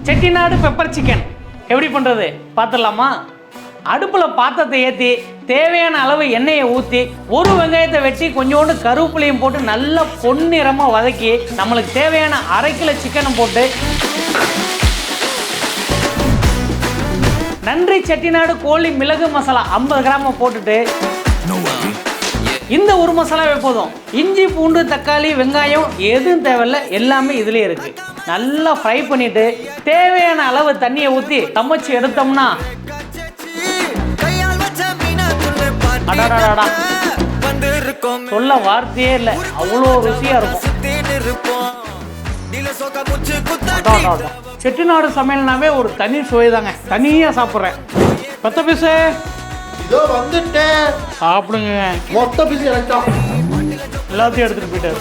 Chettinad pepper chicken எப்படி பண்ணுறது பார்த்துடலாமா? அடுப்பில் பாத்திரத்தை ஏற்றி தேவையான அளவு எண்ணெயை ஊற்றி ஒரு வெங்காயத்தை வெட்டி கொஞ்சோண்டு கருவேப்பிலையும் போட்டு நல்லா பொன்னிறமாக வதக்கி நம்மளுக்கு தேவையான 1/2 கிலோ சிக்கனை போட்டு நன்றி செட்டிநாடு கோழி மிளகு மசாலா 50 கிராம போட்டுட்டு இந்த ஒரு மசாலாவே போதும். இஞ்சி பூண்டு தக்காளி வெங்காயம் எதுவும் தேவையில்லை, எல்லாமே இதுலேயே இருக்குது. நல்லா ஃப்ரை பண்ணிவிட்டு தேவையான அளவு தண்ணியை ஊற்றி சமைச்சு எடுத்தோம்னா அடாடாடா சொல்ல வார்த்தையே இல்லை, அவ்வளோ ருசியாக இருக்கும். செட்டிநாடு சமையல்னாவே ஒரு தனி சுவை தாங்க, தனியாக சாப்பிட்றேன். பத்த பீஸு இதோ வந்துட்டேன், சாப்பிடுங்க. மொத்த பீஸ் எனக்கு எல்லாத்தையும் எடுத்துகிட்டு போயிட்டாரு.